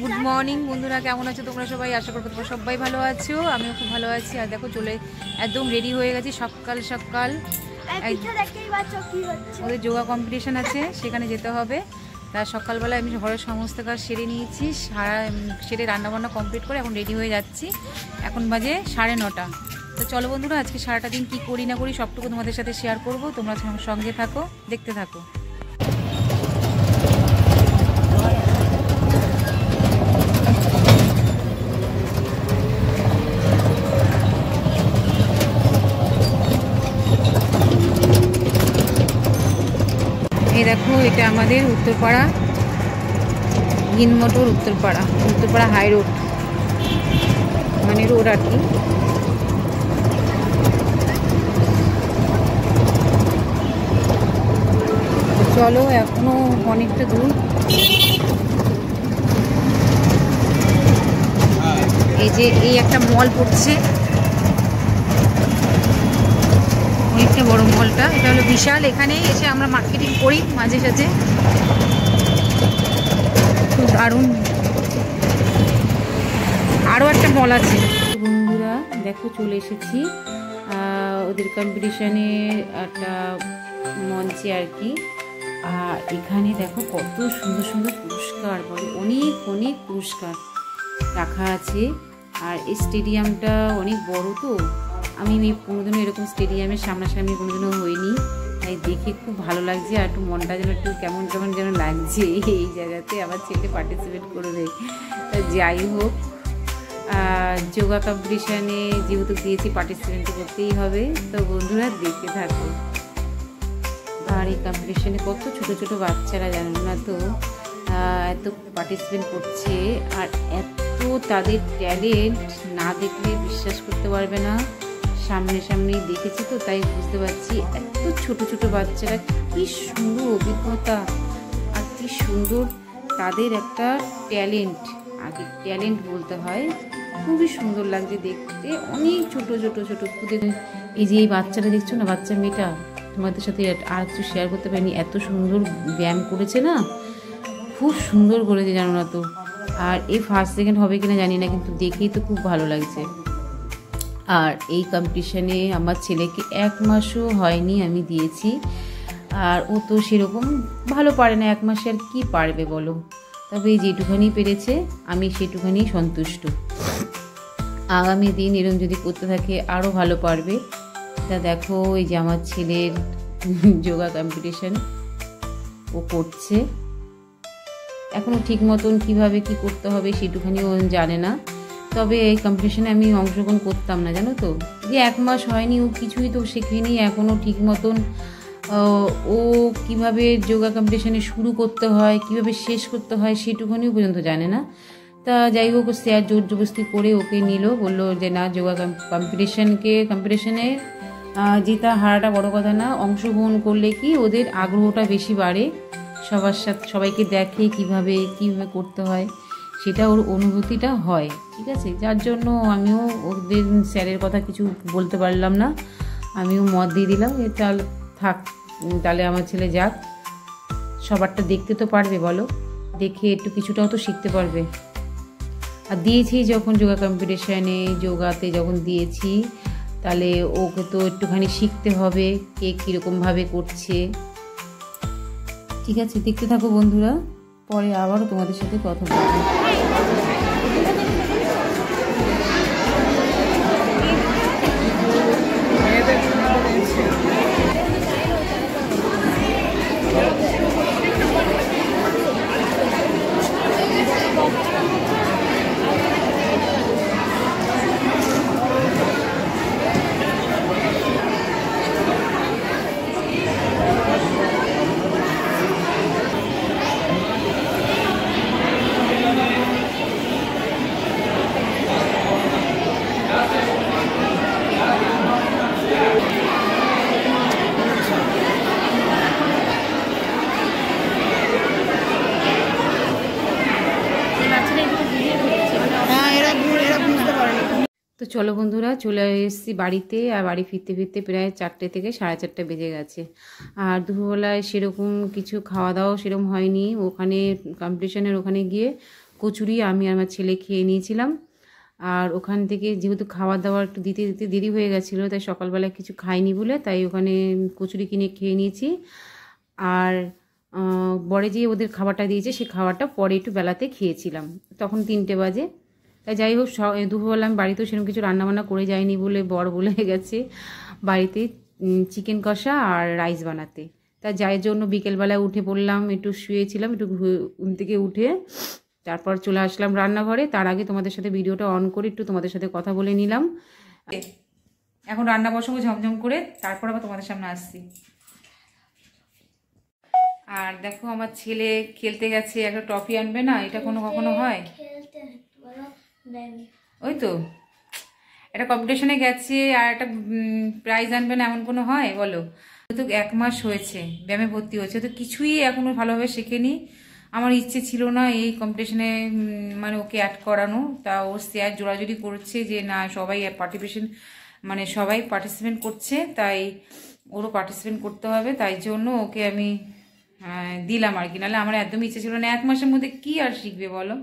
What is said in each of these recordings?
Good morning বন্ধুরা, কেমন আছো তোমরা সবাই? আশা করবো তোমরা সবাই ভালো আছো, আমিও খুব ভালো আছি। আর দেখো চলে একদম রেডি হয়ে গেছি সকাল সকাল। ওদের যোগা কম্পিটিশন আছে, সেখানে যেতে হবে। তার সকালবেলায় আমি ঘরের সমস্ত কাজ সেরে নিয়েছি, সেরে রান্নাবান্না কমপ্লিট করে এখন রেডি হয়ে যাচ্ছি। এখন বাজে 9:30। তো চলো বন্ধুরা, আজকে সারাটা দিন কী করি না করি সবটুকু তোমাদের সাথে শেয়ার করব। তোমরা সঙ্গে থাকো, দেখতে থাকো। এই দেখো, এটা আমাদের Uttarpara green motor, Uttarpara high road, মানে রোড আর কি। চলো, এখনো অনেকটা দূর। এই যে এই একটা মল পড়ছে, অনেকটা বড় মলটা, এটা হলো বিশাল। এখানেই এসে আমরা মার্কেটিং করি মাঝে সাঝে, খুব দারুণ। আরও একটা মল আছে। বন্ধুরা দেখো, চলে এসেছি ওদের কম্পিটিশনে একটা মঞ্চে আর কি। আর এখানে দেখো কত সুন্দর সুন্দর পুরস্কার, বলো অনেক অনেক পুরস্কার রাখা আছে। আর এই স্টেডিয়ামটা অনেক বড়, তো আমি কোনোদিনও এরকম স্টেডিয়ামের সামনাসামনি কোনোদিনও হইনি, তাই দেখে খুব ভালো লাগছে। আর একটু মনটা যেন একটু কেমন কেমন যেন লাগছে, এই জায়গাতে আমার ছেলে পার্টিসিপেট করবে। যাই হোক, যোগা কম্পিটিশানে যেহেতু দিয়েছি, পার্টিসিপেট করতেই হবে। তো বন্ধুরা দেখতে থাকো। আর এই কম্পিটিশানে কত ছোট ছোট বাচ্চারা, জানো না তো, এত পার্টিসিপেট করছে। আর এত তাদের ট্যালেন্ট না দেখলে বিশ্বাস করতে পারবে না। সামনেই দেখেছি তো, তাই বুঝতে পারছি এত ছোট ছোট বাচ্চারা কি সুন্দর অভিজ্ঞতা, আর কি সুন্দর তাদের একটা ট্যালেন্ট, আগে ট্যালেন্ট বলতে হয়। খুবই সুন্দর লাগছে দেখতে, অনেক ছোট ছোট ছোট খুদে। এই যে এই বাচ্চাটা দেখছো না, বাচ্চা মেয়েটা, তোমাদের সাথে আর কিছু শেয়ার করতে পারিনি, এত সুন্দর ব্যায়াম করেছে না, খুব সুন্দর করেছে, জানো না তো। আর এই ফার্স্ট সেকেন্ড হবে কিনা জানি না, কিন্তু দেখেই তো খুব ভালো লাগছে। আর এই কম্পিটিশানে আমার ছেলেকে 1 মাসও হয়নি আমি দিয়েছি। আর ও তো সেরকম ভালো পারে না, 1 মাসে আর কি পারবে বলো। তবে যেটুখানি পেরেছে আমি সেটুখানি সন্তুষ্ট। আগামী দিন এরকম যদি করতে থাকে আরও ভালো পারবে। তা দেখো, এই যে আমার ছেলের যোগা কম্পিটিশান ও করছে। এখনও ঠিক মতন কীভাবে কী করতে হবে সেটুখানি ও জানে না। তবে এই কম্পিটিশানে আমি অংশগ্রহণ করতাম না, জানো তো। যে 1 মাস হয়নি, ও কিছুই তো শেখেনি এখনও ঠিক মতন। ও কিভাবে যোগা কম্পিটিশানে শুরু করতে হয়, কিভাবে শেষ করতে হয় সেটুকুনিও পর্যন্ত জানে না। তা যাই হোক, স্যার জোর জবরদস্তি করে ওকে নিল, বললো যে না, যোগা কম্পিটিশানে জেতা হারাটা বড় কথা না, অংশগ্রহণ করলে কি ওদের আগ্রহটা বেশি বাড়ে, সবার সাথে সবাইকে দেখে কিভাবে করতে হয়, সেটা ওর অনুভূতিটা হয়। ঠিক আছে, যার জন্য আমিও ওদের স্যারের কথা কিছু বলতে পারলাম না, আমিও মত দিয়ে দিলাম যে তাহলে থাক, তাহলে আমার ছেলে যাক, সবারটা দেখতে তো পারবে বলো, দেখে একটু কিছুটাও তো শিখতে পারবে। আর দিয়েছি যখন যোগা কম্পিটিশানে, যোগাতে যখন দিয়েছি, তাহলে ওকে তো একটুখানি শিখতে হবে কে কীরকমভাবে করছে। ঠিক আছে, দেখতে থাকো বন্ধুরা, পরে আবারও তোমাদের সাথে কথা বলবো। তো চলো বন্ধুরা, চলে এসেছি বাড়িতে। আর বাড়ি ফিরতে ফিরতে প্রায় 4টে থেকে 4:30 বেজে গেছে। আর দুপুরবেলায় সেরকম কিছু খাওয়া দাওয়া সেরকম হয়নি। ওখানে কম্পিটিশনের ওখানে গিয়ে কচুরি আমি আর আমার ছেলে খেয়ে নিয়েছিলাম। আর ওখান থেকে যেহেতু খাওয়া দাওয়া একটু দিতে দিতে দেরি হয়ে গেছিলো, তাই সকালবেলা কিছু খাইনি বলে তাই ওখানে কচুরি কিনে খেয়ে নিয়েছি। আর বরে যে ওদের খাবারটা দিয়েছে সেই খাবারটা পরে একটু বেলাতে খেয়েছিলাম, তখন 3টে বাজে। তাই যাই হোক, দুপুরবেলা আমি বাড়িতেও সেরকম কিছু রান্নাবান্না করে যাইনি বলে বর বলে গেছে বাড়িতে চিকেন কষা আর রাইস বানাতে। তা যাই জন্য বিকেলবেলায় উঠে পড়লাম, একটু শুয়েছিলাম, একটু ঘুম থেকে উঠে তারপর চলে আসলাম রান্নাঘরে। তার আগে তোমাদের সাথে ভিডিওটা অন করে একটু তোমাদের সাথে কথা বলে নিলাম। এখন রান্না বসাবো ঝমঝম করে, তারপর আবার তোমাদের সামনে আসছি। আর দেখো আমার ছেলে খেলতে গেছে, একটা টফি আনবে না, এটা কখনো হয়? ওই তো একটা কম্পিটিশনে গেছে আর একটা প্রাইজ আনবে না, এমন কোনো হয় বলো? তো 1 মাস হয়েছে ব্যায়ামে ভর্তি হয়েছে, তো কিছুই এখনো ভালোভাবে শেখেনি। আমার ইচ্ছে ছিল না এই কম্পিটিশনে মানে ওকে অ্যাড করানো, তা ও স্যার জোরাজুরি করছে যে না সবাই সবাই পার্টিসিপেন্ট করছে, তাই ওরও পার্টিসিপেন্ট করতে হবে। তাই জন্য ওকে আমি দিলাম আর কি, নাহলে আমার একদমই ইচ্ছে ছিল না। 1 মাসের মধ্যে কি আর শিখবে বলো?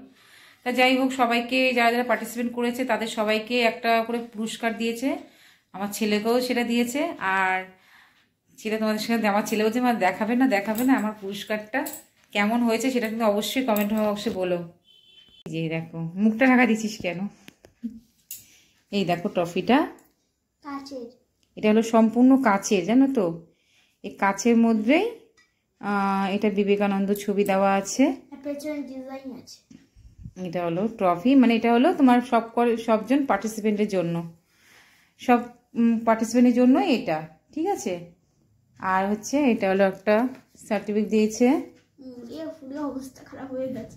তা যাই হোক, সবাইকে যারা যারা পার্টিসিপেন্ট করেছে তাদের সবাইকে একটা করে পুরস্কার দিয়েছে, আমার ছেলেকেও সেটা দিয়েছে। আর সেটা তোমাদের সাথে আমার ছেলে বলছে আমার দেখাবে না আমার পুরস্কারটা কেমন হয়েছে, সেটা কিন্তু অবশ্যই কমেন্ট বক্সে বলো। যে দেখো মুখটা ঢাকা দিচ্ছিস কেন? এই দেখো ট্রফিটা কাচের, এটা হলো সম্পূর্ণ কাচের, জানো তো? এই কাচের মধ্যেই এটা বিবেকানন্দ ছবি দেওয়া আছে, এটা হলো ট্রফি। মানে এটা হলো তোমার সবজন পার্টিসিপেন্টের জন্য, সব পার্টিসিপেন্টের জন্য এটা, ঠিক আছে? আর হচ্ছে এটা হলো একটা সার্টিফিকেট দিয়েছে। অবস্থা খারাপ হয়ে গেছে।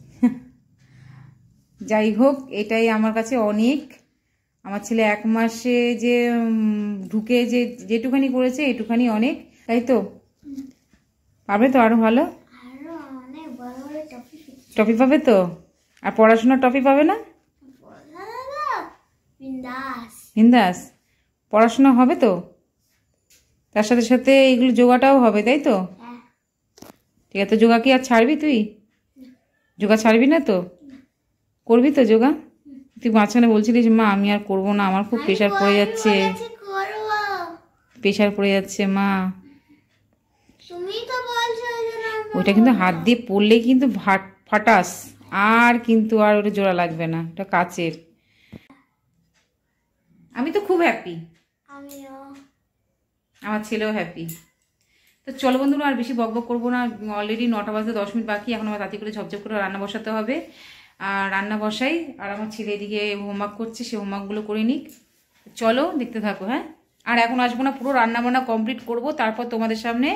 যাই হোক, এটাই আমার কাছে অনেক। আমার ছেলে 1 মাসে যে ঢুকে যেটুখানি করেছে এটুখানি অনেক, তাই তো? পাবে তো আরো ভালো ট্রফি পাবে তো? আর পড়াশোনার ট্রফি পাবে না? বিন্দাস পড়াশোনা হবে তো, তার সাথে সাথে এগুলো যোগাটাও হবে, তাই তো? ঠিক আছে, যোগা কি আর ছাড়বি তুই? যোগা ছাড়বি না তো? করবি তো যোগা? তুই মাঝখানে বলছিলিস মা আমি আর করবো না, আমার খুব প্রেশার পড়ে যাচ্ছে মা। ওইটা কিন্তু হাত দিয়ে পড়লে কিন্তু ফাটাস, আর কিন্তু আর ওটা জোড়া লাগবে না, ওটা কাচের। আমি তো খুব হ্যাপি, আমার ছেলেও হ্যাপি। তো চলো বন্ধুরা, আর বেশি বকবক করবো না, অলরেডি 9টা বাজতে 10 মিনিট বাকি। এখন আমার তাড়াতাড়ি করে ঝপঝপ করে রান্না বসাতে হবে। আর রান্না বসাই, আর আমার ছেলে এদিকে হোমওয়ার্ক করছে, সে হোমওয়ার্কগুলো করে নিক। চলো দেখতে থাকো। হ্যাঁ, আর এখন আসবো না, পুরো রান্না বান্না কমপ্লিট করব তারপর তোমাদের সামনে।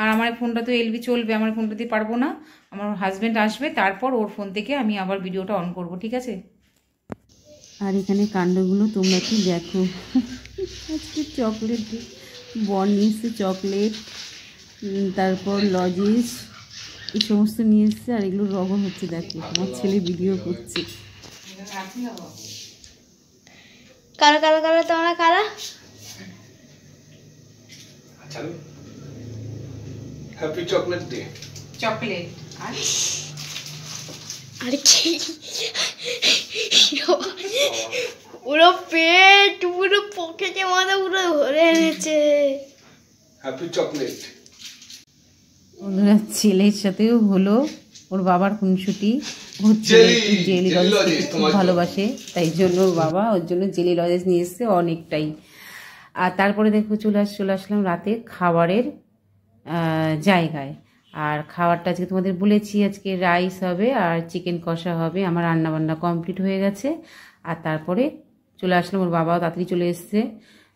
আর আমার ফোনটা তো এলবি চলবে, আমার ফোনটা দিয়ে পারবো না, আমার হাজব্যান্ড আসবে, তারপর ওর ফোন থেকে আমি আবার ভিডিওটা অন করব, ঠিক আছে? আর এখানে কাণ্ডগুলো তোমরা কি দেখো। আজকে চকলেট বন নিয়েছে, চকলেট, তারপর লজিস, এই সমস্ত নিয়ে এসছে। আর এগুলো রগন হচ্ছে, দেখো আমার ছেলে ভিডিও করছে। কারা কারা কারা তোমরা কারা? Happy chocolate day. চকলেট আর কি পুরো পেট পুরো পকেটে মাথা পুরো ভরে এনেছে। Happy chocolate. বন্ধুরা, ছেলের সাথেও হলো ওর বাবার খুনসুটি, হচ্ছে জেলি লজেস খুব ভালোবাসে, তাই জন্য ওর বাবা ওর জন্য জেলি লজেস নিয়ে এসছে অনেকটাই। আর তারপরে দেখো চলে আসলাম রাতে খাবারের জায়গায়। আর খাবারটা আজকে তোমাদের বলেছি, আজকে রাইস হবে আর চিকেন কষা হবে। আমার রান্নাবান্না কমপ্লিট হয়ে গেছে। আর তারপরে চলে আসলাম, ওর বাবাও তাড়াতাড়ি চলে এসছে।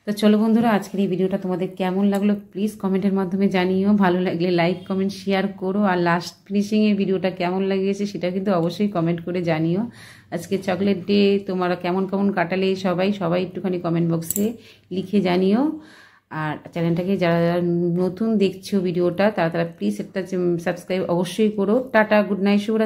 তো চলো বন্ধুরা, আজকের এই ভিডিওটা তোমাদের কেমন লাগলো প্লিজ কমেন্টের মাধ্যমে জানিও। ভালো লাগলে লাইক কমেন্ট শেয়ার করো। আর লাস্ট ফিনিশিংয়ের ভিডিওটা কেমন লাগিয়েছে সেটা কিন্তু অবশ্যই কমেন্ট করে জানিও। আজকে চকলেট ডে তোমরা কেমন কেমন কাটালে সবাই একটুখানি কমেন্ট বক্সে লিখে জানিও। আর চ্যানেলটাকে যারা যারা নতুন দেখছো ভিডিওটা তারা প্লিজ একটা সাবস্ক্রাইব অবশ্যই করো। টাটা, গুড নাইট, শুভরাত্রি।